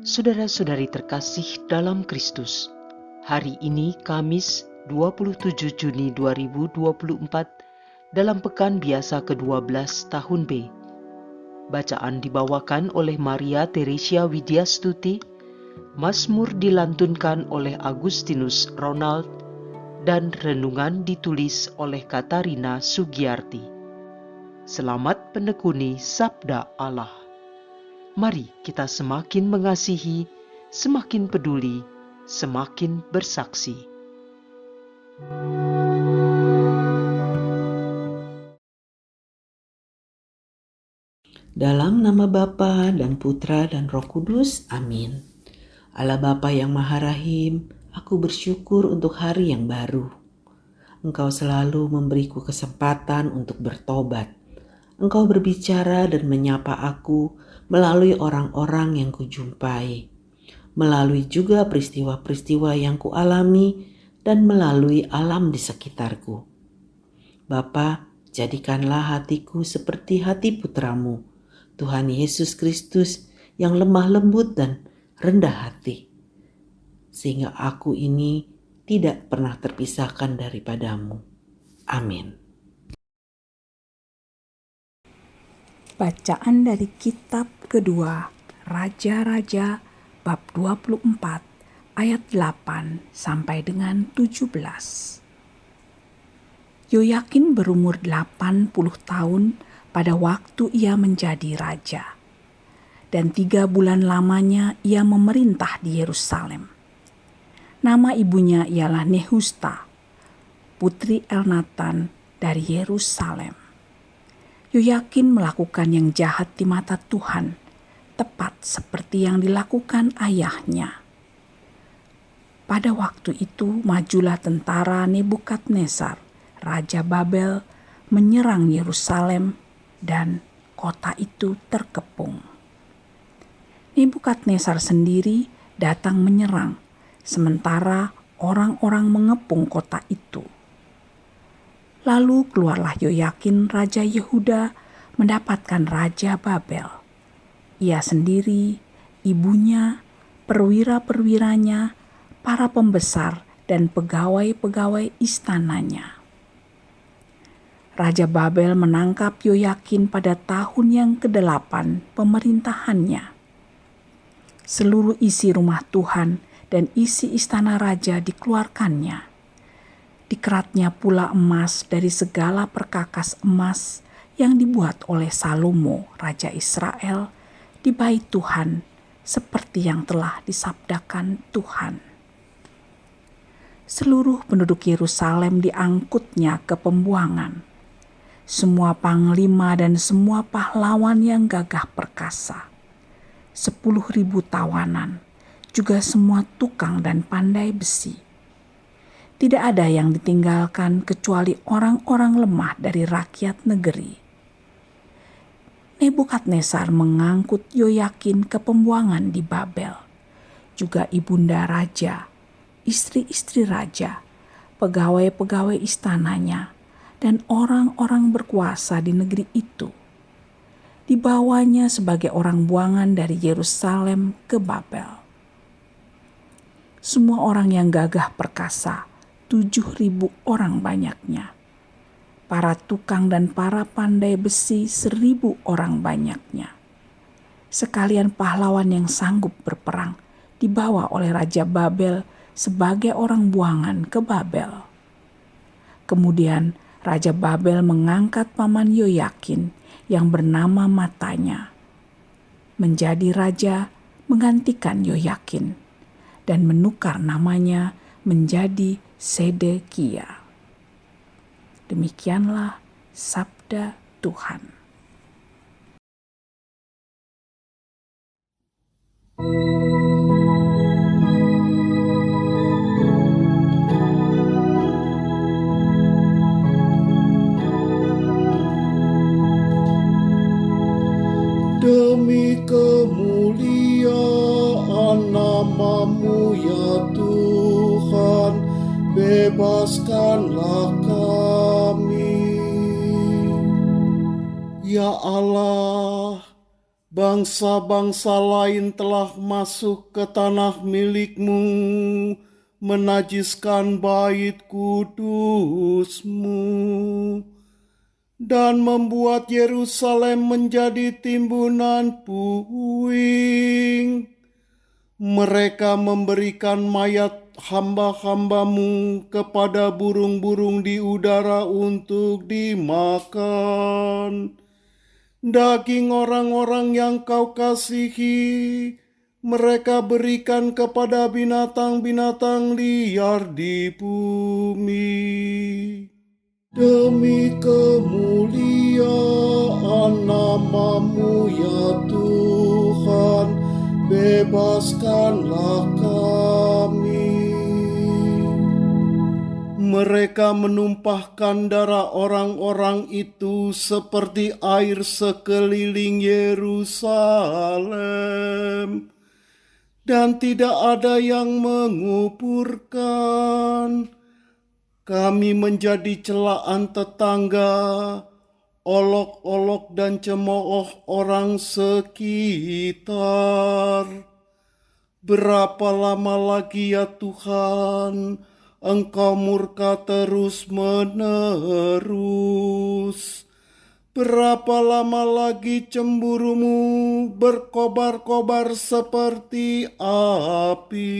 Saudara-saudari terkasih dalam Kristus, hari ini Kamis 27 Juni 2024 dalam pekan biasa ke-12 tahun B. Bacaan dibawakan oleh Maria Teresia Widyastuti, Mazmur dilantunkan oleh Agustinus Ronald, dan renungan ditulis oleh Katarina Sugiyarti. Selamat menekuni Sabda Allah. Mari kita semakin mengasihi, semakin peduli, semakin bersaksi. Dalam nama Bapa dan Putra dan Roh Kudus, amin. Allah Bapa yang Maha Rahim, aku bersyukur untuk hari yang baru. Engkau selalu memberiku kesempatan untuk bertobat. Engkau berbicara dan menyapa aku melalui orang-orang yang kujumpai, melalui juga peristiwa-peristiwa yang kualami dan melalui alam di sekitarku. Bapa, jadikanlah hatiku seperti hati putramu, Tuhan Yesus Kristus yang lemah lembut dan rendah hati, sehingga aku ini tidak pernah terpisahkan daripadamu. Amin. Bacaan dari kitab kedua Raja-Raja bab 24 ayat 8 sampai dengan 17. Yoyakin berumur 80 tahun pada waktu ia menjadi raja. Dan 3 bulan lamanya ia memerintah di Yerusalem. Nama ibunya ialah Nehusta, putri Elnatan dari Yerusalem. Yoyakin melakukan yang jahat di mata Tuhan, tepat seperti yang dilakukan ayahnya. Pada waktu itu majulah tentara Nebukadnezar, Raja Babel, menyerang Yerusalem dan kota itu terkepung. Nebukadnezar sendiri datang menyerang, sementara orang-orang mengepung kota itu. Lalu keluarlah Yoyakin Raja Yehuda mendapatkan Raja Babel. Ia sendiri, ibunya, perwira-perwiranya, para pembesar, dan pegawai-pegawai istananya. Raja Babel menangkap Yoyakin pada tahun yang ke-8 pemerintahannya. Seluruh isi rumah Tuhan dan isi istana raja dikeluarkannya. Dikeratnya pula emas dari segala perkakas emas yang dibuat oleh Salomo, Raja Israel, di bait Tuhan, seperti yang telah disabdakan Tuhan. Seluruh penduduk Yerusalem diangkutnya ke pembuangan. Semua panglima dan semua pahlawan yang gagah perkasa, 10.000 tawanan, juga semua tukang dan pandai besi. Tidak ada yang ditinggalkan kecuali orang-orang lemah dari rakyat negeri. Nebukadnezar mengangkut Yoyakin ke pembuangan di Babel. Juga ibunda raja, istri-istri raja, pegawai-pegawai istananya, dan orang-orang berkuasa di negeri itu. Dibawanya sebagai orang buangan dari Yerusalem ke Babel. Semua orang yang gagah perkasa, 7.000 orang banyaknya. Para tukang dan para pandai besi 1.000 orang banyaknya. Sekalian pahlawan yang sanggup berperang dibawa oleh Raja Babel sebagai orang buangan ke Babel. Kemudian Raja Babel mengangkat paman Yoyakin yang bernama Matanya menjadi raja menggantikan Yoyakin dan menukar namanya menjadi Sedekia. Demikianlah sabda Tuhan. Demi kemuliaan nama-Mu ya Tuhan, bebaskanlah kami. Ya Allah, Bangsa-bangsa lain telah masuk ke tanah milikmu, menajiskan bait kudusmu, dan membuat Yerusalem menjadi timbunan puing. Mereka memberikan mayat hamba-hambamu kepada burung-burung di udara untuk dimakan. Daging orang-orang yang kau kasihi, mereka berikan kepada binatang-binatang liar di bumi. Demi kemuliaan nama-Mu ya Tuhan, bebaskanlah kami. Mereka menumpahkan darah orang-orang itu seperti air sekeliling Yerusalem, dan tidak ada yang menguburkan. Kami menjadi celaan tetangga, olok-olok dan cemooh orang sekitar. Berapa lama lagi ya Tuhan, Engkau murka terus-menerus? Berapa lama lagi cemburumu berkobar-kobar seperti api?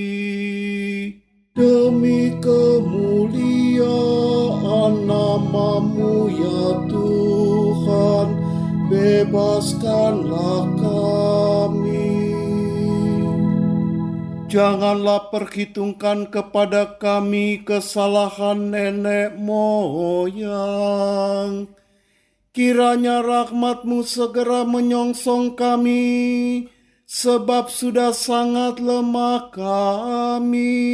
Demi kemuliaan nama-Mu ya Tuhan, bebaskanlah kami. Janganlah perhitungkan kepada kami kesalahan nenek moyang. Kiranya rahmat-Mu segera menyongsong kami, sebab sudah sangat lemah kami.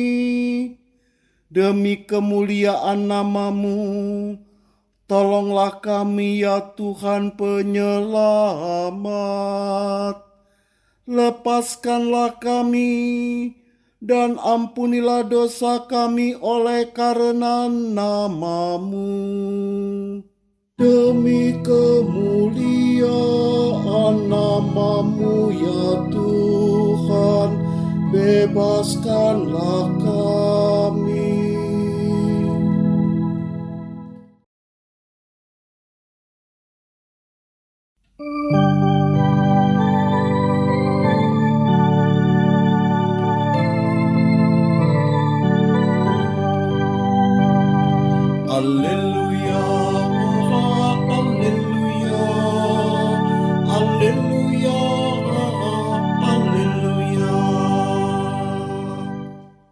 Demi kemuliaan nama-Mu, tolonglah kami ya Tuhan penyelamat. Lepaskanlah kami dan ampunilah dosa kami oleh karena nama-Mu. Demi kemuliaan nama-Mu ya Tuhan, bebaskanlah kami. Alleluia, alleluia, alleluia, alleluia.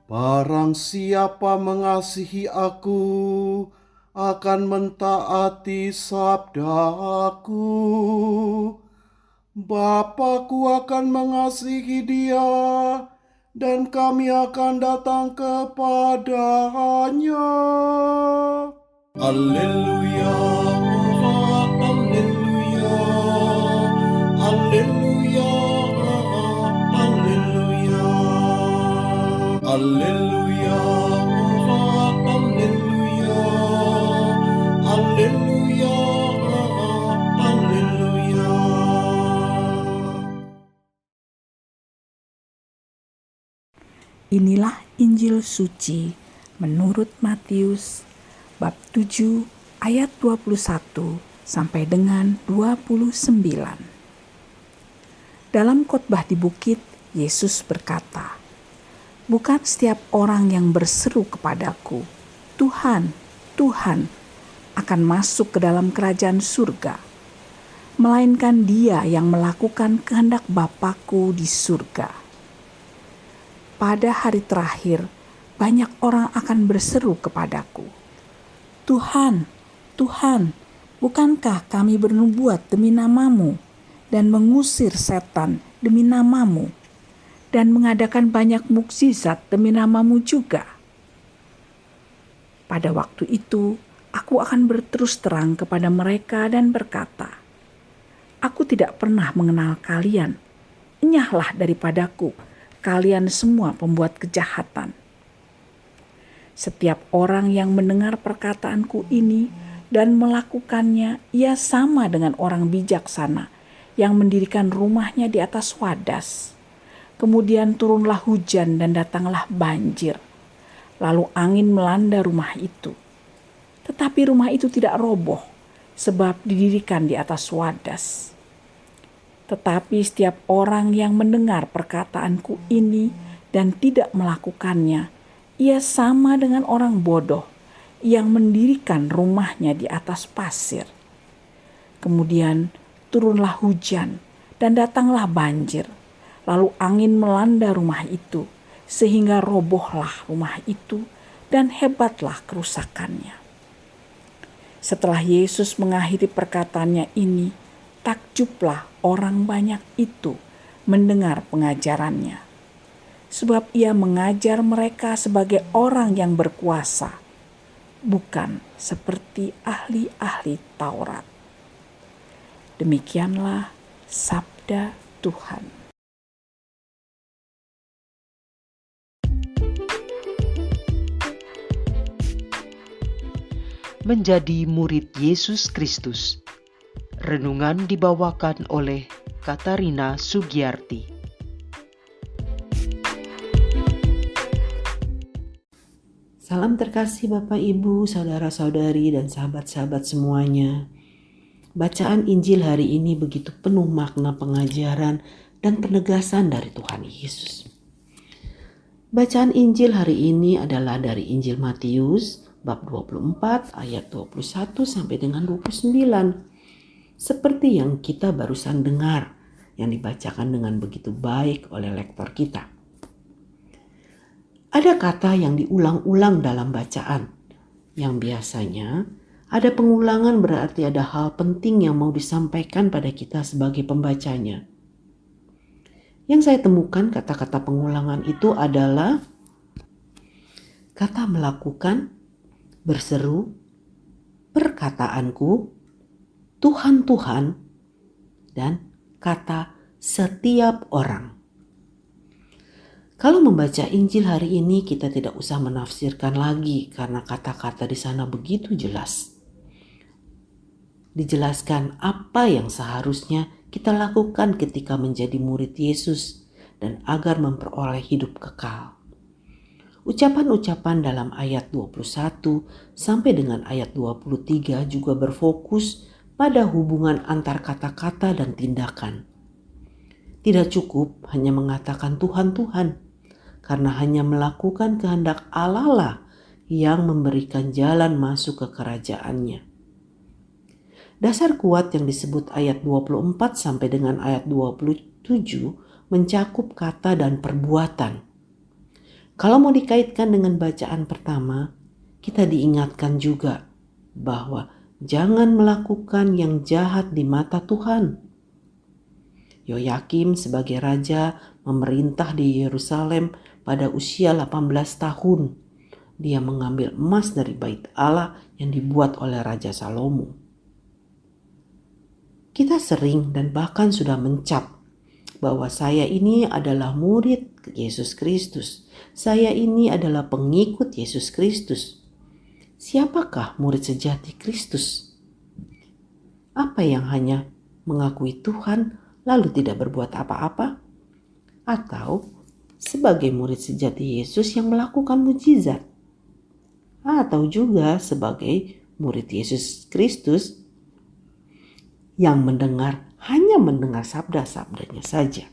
Barang siapa mengasihi aku, akan mentaati sabdaku. Bapa-Ku akan mengasihi dia, dan kami akan datang kepadanya. Alleluia, alleluia, alleluia, alleluia, alleluia, alleluia, alleluia, alleluia. Inilah Injil suci menurut Matius bab 7 ayat 21 sampai dengan 29. Dalam khotbah di bukit, Yesus berkata, "Bukan setiap orang yang berseru kepadaku, 'Tuhan, Tuhan,' akan masuk ke dalam kerajaan surga, melainkan dia yang melakukan kehendak Bapa-Ku di surga." Pada hari terakhir, banyak orang akan berseru kepadaku, "Tuhan, Tuhan, bukankah kami bernubuat demi nama-Mu dan mengusir setan demi nama-Mu dan mengadakan banyak mukjizat demi nama-Mu juga?" Pada waktu itu, aku akan berterus terang kepada mereka dan berkata, "Aku tidak pernah mengenal kalian. Enyahlah daripadaku, kalian semua pembuat kejahatan." Setiap orang yang mendengar perkataanku ini dan melakukannya, ia sama dengan orang bijaksana yang mendirikan rumahnya di atas wadas. Kemudian turunlah hujan dan datanglah banjir. Lalu angin melanda rumah itu. Tetapi rumah itu tidak roboh, sebab didirikan di atas wadas. Tetapi setiap orang yang mendengar perkataanku ini dan tidak melakukannya, ia sama dengan orang bodoh yang mendirikan rumahnya di atas pasir. Kemudian turunlah hujan dan datanglah banjir. Lalu angin melanda rumah itu, sehingga robohlah rumah itu dan hebatlah kerusakannya. Setelah Yesus mengakhiri perkataannya ini, takjublah orang banyak itu mendengar pengajarannya. Sebab ia mengajar mereka sebagai orang yang berkuasa, bukan seperti ahli-ahli Taurat. Demikianlah sabda Tuhan. Menjadi murid Yesus Kristus. Renungan dibawakan oleh Katarina Sugiyarti. Salam terkasih Bapak Ibu, saudara-saudari dan sahabat-sahabat semuanya. Bacaan Injil hari ini begitu penuh makna pengajaran dan penegasan dari Tuhan Yesus. Bacaan Injil hari ini adalah dari Injil Matius bab 24 ayat 21 sampai dengan 29. Seperti yang kita barusan dengar, yang dibacakan dengan begitu baik oleh lektor kita. Ada kata yang diulang-ulang dalam bacaan, yang biasanya ada pengulangan berarti ada hal penting yang mau disampaikan pada kita sebagai pembacanya. Yang saya temukan kata-kata pengulangan itu adalah kata melakukan, berseru, perkataanku, Tuhan, Tuhan, dan kata setiap orang. Kalau membaca Injil hari ini kita tidak usah menafsirkan lagi karena kata-kata di sana begitu jelas. Dijelaskan apa yang seharusnya kita lakukan ketika menjadi murid Yesus dan agar memperoleh hidup kekal. Ucapan-ucapan dalam ayat 21 sampai dengan ayat 23 juga berfokus pada hubungan antar kata-kata dan tindakan. Tidak cukup hanya mengatakan Tuhan, Tuhan, karena hanya melakukan kehendak Allah lah yang memberikan jalan masuk ke kerajaannya. Dasar kuat yang disebut ayat 24 sampai dengan ayat 27 mencakup kata dan perbuatan. Kalau mau dikaitkan dengan bacaan pertama, kita diingatkan juga bahwa jangan melakukan yang jahat di mata Tuhan. Yoyakim sebagai raja memerintah di Yerusalem pada usia 18 tahun. Dia mengambil emas dari bait Allah yang dibuat oleh Raja Salomo. Kita sering dan bahkan sudah mencap bahwa saya ini adalah murid Yesus Kristus. Saya ini adalah pengikut Yesus Kristus. Siapakah murid sejati Kristus? Apa yang hanya mengakui Tuhan lalu tidak berbuat apa-apa? Atau sebagai murid sejati Yesus yang melakukan mukjizat? Atau juga sebagai murid Yesus Kristus yang hanya mendengar sabda-sabdanya saja?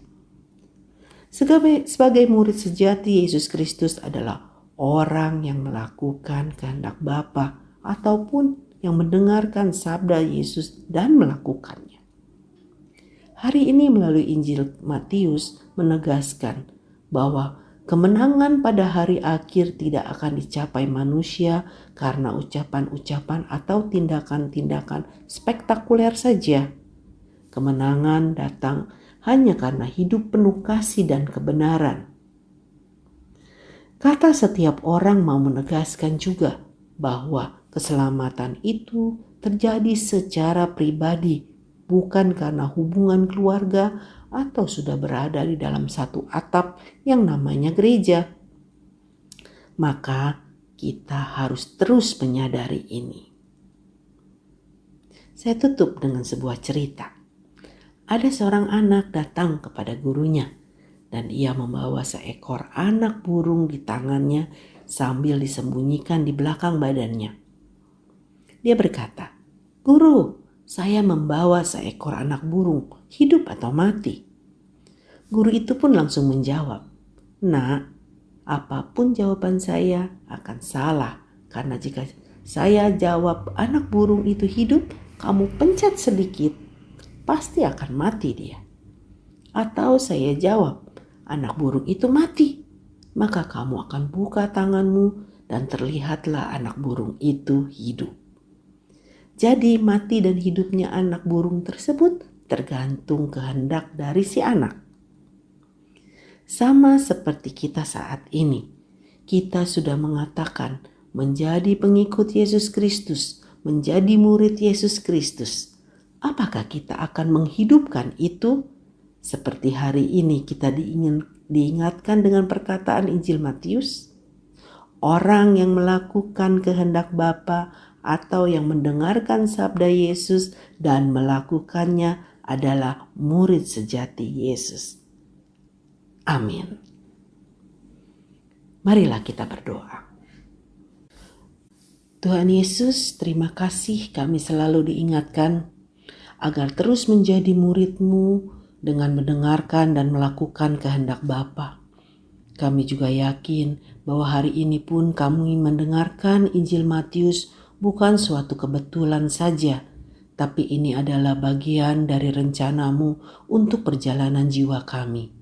Sebagai murid sejati Yesus Kristus adalah orang yang melakukan kehendak Bapa ataupun yang mendengarkan sabda Yesus dan melakukannya. Hari ini melalui Injil Matius menegaskan bahwa kemenangan pada hari akhir tidak akan dicapai manusia karena ucapan-ucapan atau tindakan-tindakan spektakuler saja. Kemenangan datang hanya karena hidup penuh kasih dan kebenaran. Kata setiap orang mau menegaskan juga bahwa keselamatan itu terjadi secara pribadi, bukan karena hubungan keluarga atau sudah berada di dalam satu atap yang namanya gereja. Maka kita harus terus menyadari ini. Saya tutup dengan sebuah cerita. Ada seorang anak datang kepada gurunya, dan ia membawa seekor anak burung di tangannya sambil disembunyikan di belakang badannya. Dia berkata, "Guru, saya membawa seekor anak burung, hidup atau mati?" Guru itu pun langsung menjawab, "Nak, apapun jawaban saya akan salah, karena jika saya jawab anak burung itu hidup, kamu pencet sedikit, pasti akan mati dia. Atau saya jawab anak burung itu mati, maka kamu akan buka tanganmu dan terlihatlah anak burung itu hidup." Jadi mati dan hidupnya anak burung tersebut tergantung kehendak dari si anak. Sama seperti kita saat ini, kita sudah mengatakan menjadi pengikut Yesus Kristus, menjadi murid Yesus Kristus. Apakah kita akan menghidupkan itu? Seperti hari ini kita diingatkan dengan perkataan Injil Matius, orang yang melakukan kehendak Bapa atau yang mendengarkan sabda Yesus dan melakukannya adalah murid sejati Yesus. Amin. Marilah kita berdoa. Tuhan Yesus, terima kasih kami selalu diingatkan agar terus menjadi murid-Mu dengan mendengarkan dan melakukan kehendak Bapa. Kami juga yakin bahwa hari ini pun kami mendengarkan Injil Matius bukan suatu kebetulan saja, tapi ini adalah bagian dari rencana-Mu untuk perjalanan jiwa kami.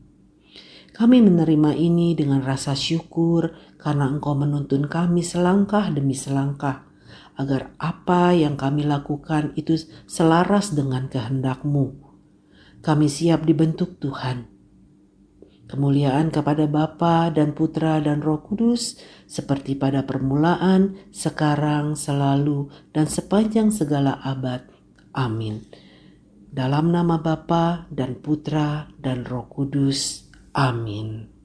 Kami menerima ini dengan rasa syukur karena Engkau menuntun kami selangkah demi selangkah, agar apa yang kami lakukan itu selaras dengan kehendak-Mu. Kami siap dibentuk Tuhan. Kemuliaan kepada Bapa dan Putra dan Roh Kudus, seperti pada permulaan, sekarang, selalu, dan sepanjang segala abad. Amin. Dalam nama Bapa dan Putra dan Roh Kudus. Amin.